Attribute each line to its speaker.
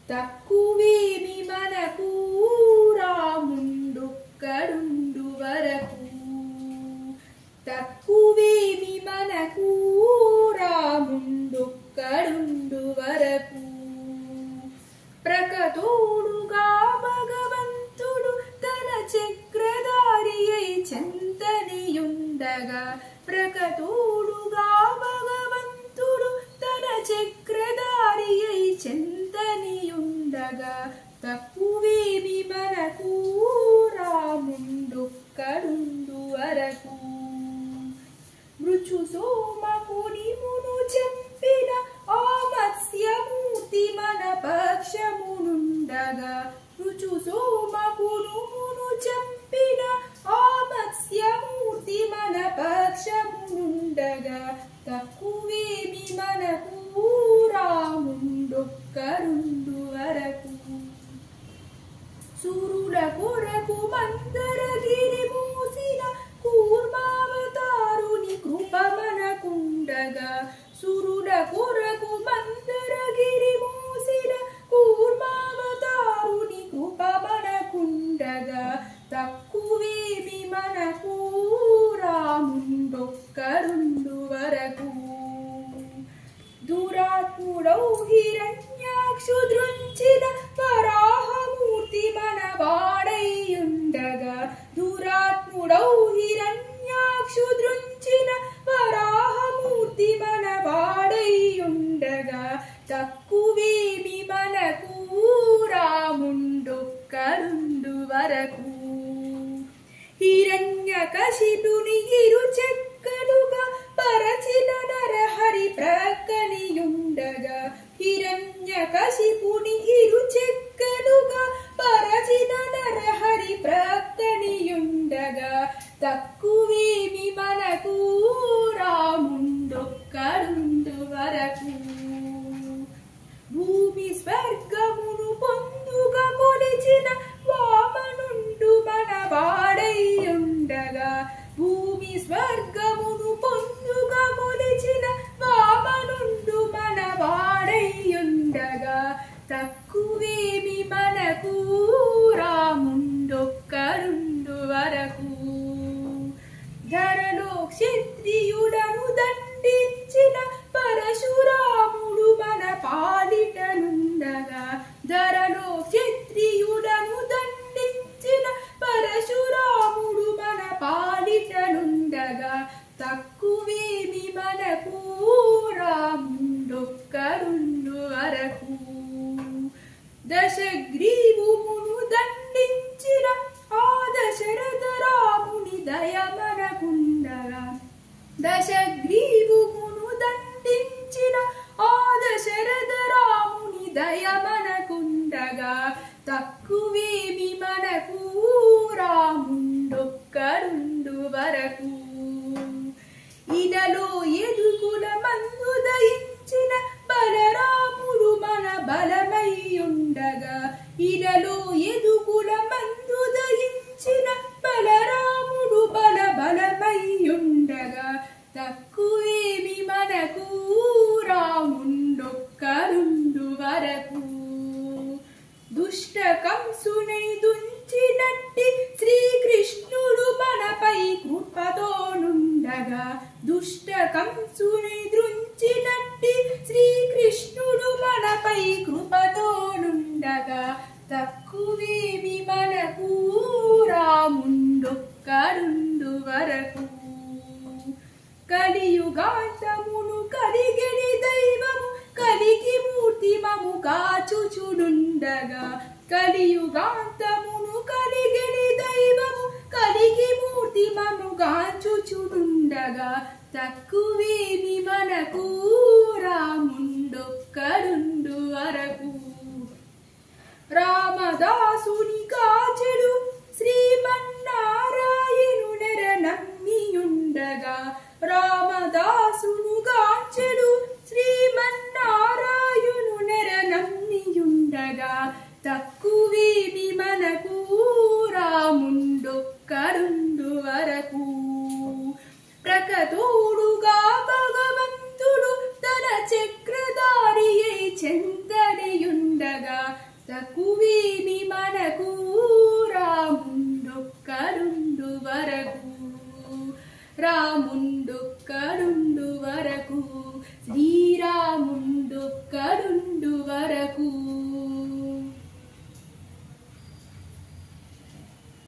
Speaker 1: తక్కువేమి మనకు రాముండొక్కడుండు వరకు. తక్కువేమి మనకు రాముండొక్కడుండు వరకు. ప్రకతోడుగా భగవంతుడు తన చక్రధారి అయి చెంతనియుండగా. ప్రకతోడుగా భగవంతుడు తన చక్రధారి అయి చెంతనియుండగా. తక్కువేమి మనకు రాముండొక్కడుండు వరకు. మృచు సోమమునిమును చంపిన ఆ మత్స్యమూర్తి మన పక్షమునుండగా. మృచు సోమమునుమును చంపిన ఆ మత్స్యమూర్తి మన పక్షమునుండగా. తక్కువేమి మనకు రాముండొక్కడుండు వరకు. సురుల కొరకు మందరగిరి మూసిన కూర్మావతారుని కృప మనకుండగా. సురుల కొరకు మందరగిరి మూసిన కూర్మావతారుని కృప మనకుండగా. తక్కువేమి మనకు రాముండొక్కడుండు వరకు. దురాత్ముడౌ హిరణ్యాక్షు దృంచిన వరాహమూర్తి మన వాడైయుండగా. దురాత్ముడౌ హిరణ్యాక్షు దృంచిన వరాహమూర్తి మన వాడైయుండగా. తక్కువేమి మనకు రాముండొక్కడుండు వరకు. హిరణ్యకశిపుని ఇరు చెక్కలుగా పరచిన నరహరి ప్రక్కనియుండగా. హిరణ్యకశిపుని ఇరు చెక్కలుగా పరచిన నరహరి ప్రక్కనియుండగా. తక్కువేమి మనకు రాముండొక్కడుండు వరకు. భూమి స్వర్గమును పొందుగా కొలిచిన వామనుండు మన వాడైయుండగా. భూమి స్వర్గమును పొందుగా కొలిచిన వామనుండు మన వాడైయుండగా. తక్కువేమి మనకు రాముండొక్కడుండు వరకు. ధరలో క్షత్రియుడను దండించిన పరశురాముడు మన పాలిటనుండగా. ధరలో క్షత్రియుడను దండించిన పరశురాముడు మన పాలిటనుండగా. తక్కువేమి మనకు రాముండొక్కడుండు వరకు. దశగ్రీవుమును దండించిన ఆ దశరథ రాముని దయ మనకుండగా. దశగ్రీవుమును దండించిన ఆ దశరథ రాముని దయ మనకుండగా. తక్కువేమి మనకు రాముండొక్కడుండు వరకు. ఇలలో ఎదుగుల మందు దయించిన బలరాముడు మన బలమయ్యుండగా. ఇలలో ఎదుగుల మందు దయించిన బలరాముడు బలమయ్యుండగా. తక్కువేమి మనకు రాముండొక్కడుండు వరకు. దుష్ట కంసునై దుంచినట్టి శ్రీకృష్ణుడు మనపై కృపతోనుండగా. దుష్ట కంసునై దృంచినట్టి శ్రీకృష్ణుడు మనపై కృపతోనుండగా. తక్కువేమి మనకు రాముండొక్కడుండు వరకు. కలియుగాంతమును కలిగెడి దైవము కలిగి మూర్తి మము కాచుచునుండగా. కలియుగాంతమును కలిగెడి దైవము కలిగి మూర్తి మము కాచుచునుండగా. తక్కువేమి మనకు రాముండొక్కడుండు వరకు. రామదాసుని కాచెడు శ్రీమన్నారాయణుడెర నమ్మియుండగా. రామదాసును గాంచెడు శ్రీమన్నారాయణుడెర నమ్మియుండగా. తక్కువేమి మనకు రాముండొక్కడుండు వరకు. ప్రకతోడుగా భగవంతుడు తన చక్రధారి అయి చెంతనియుండగా. వరకు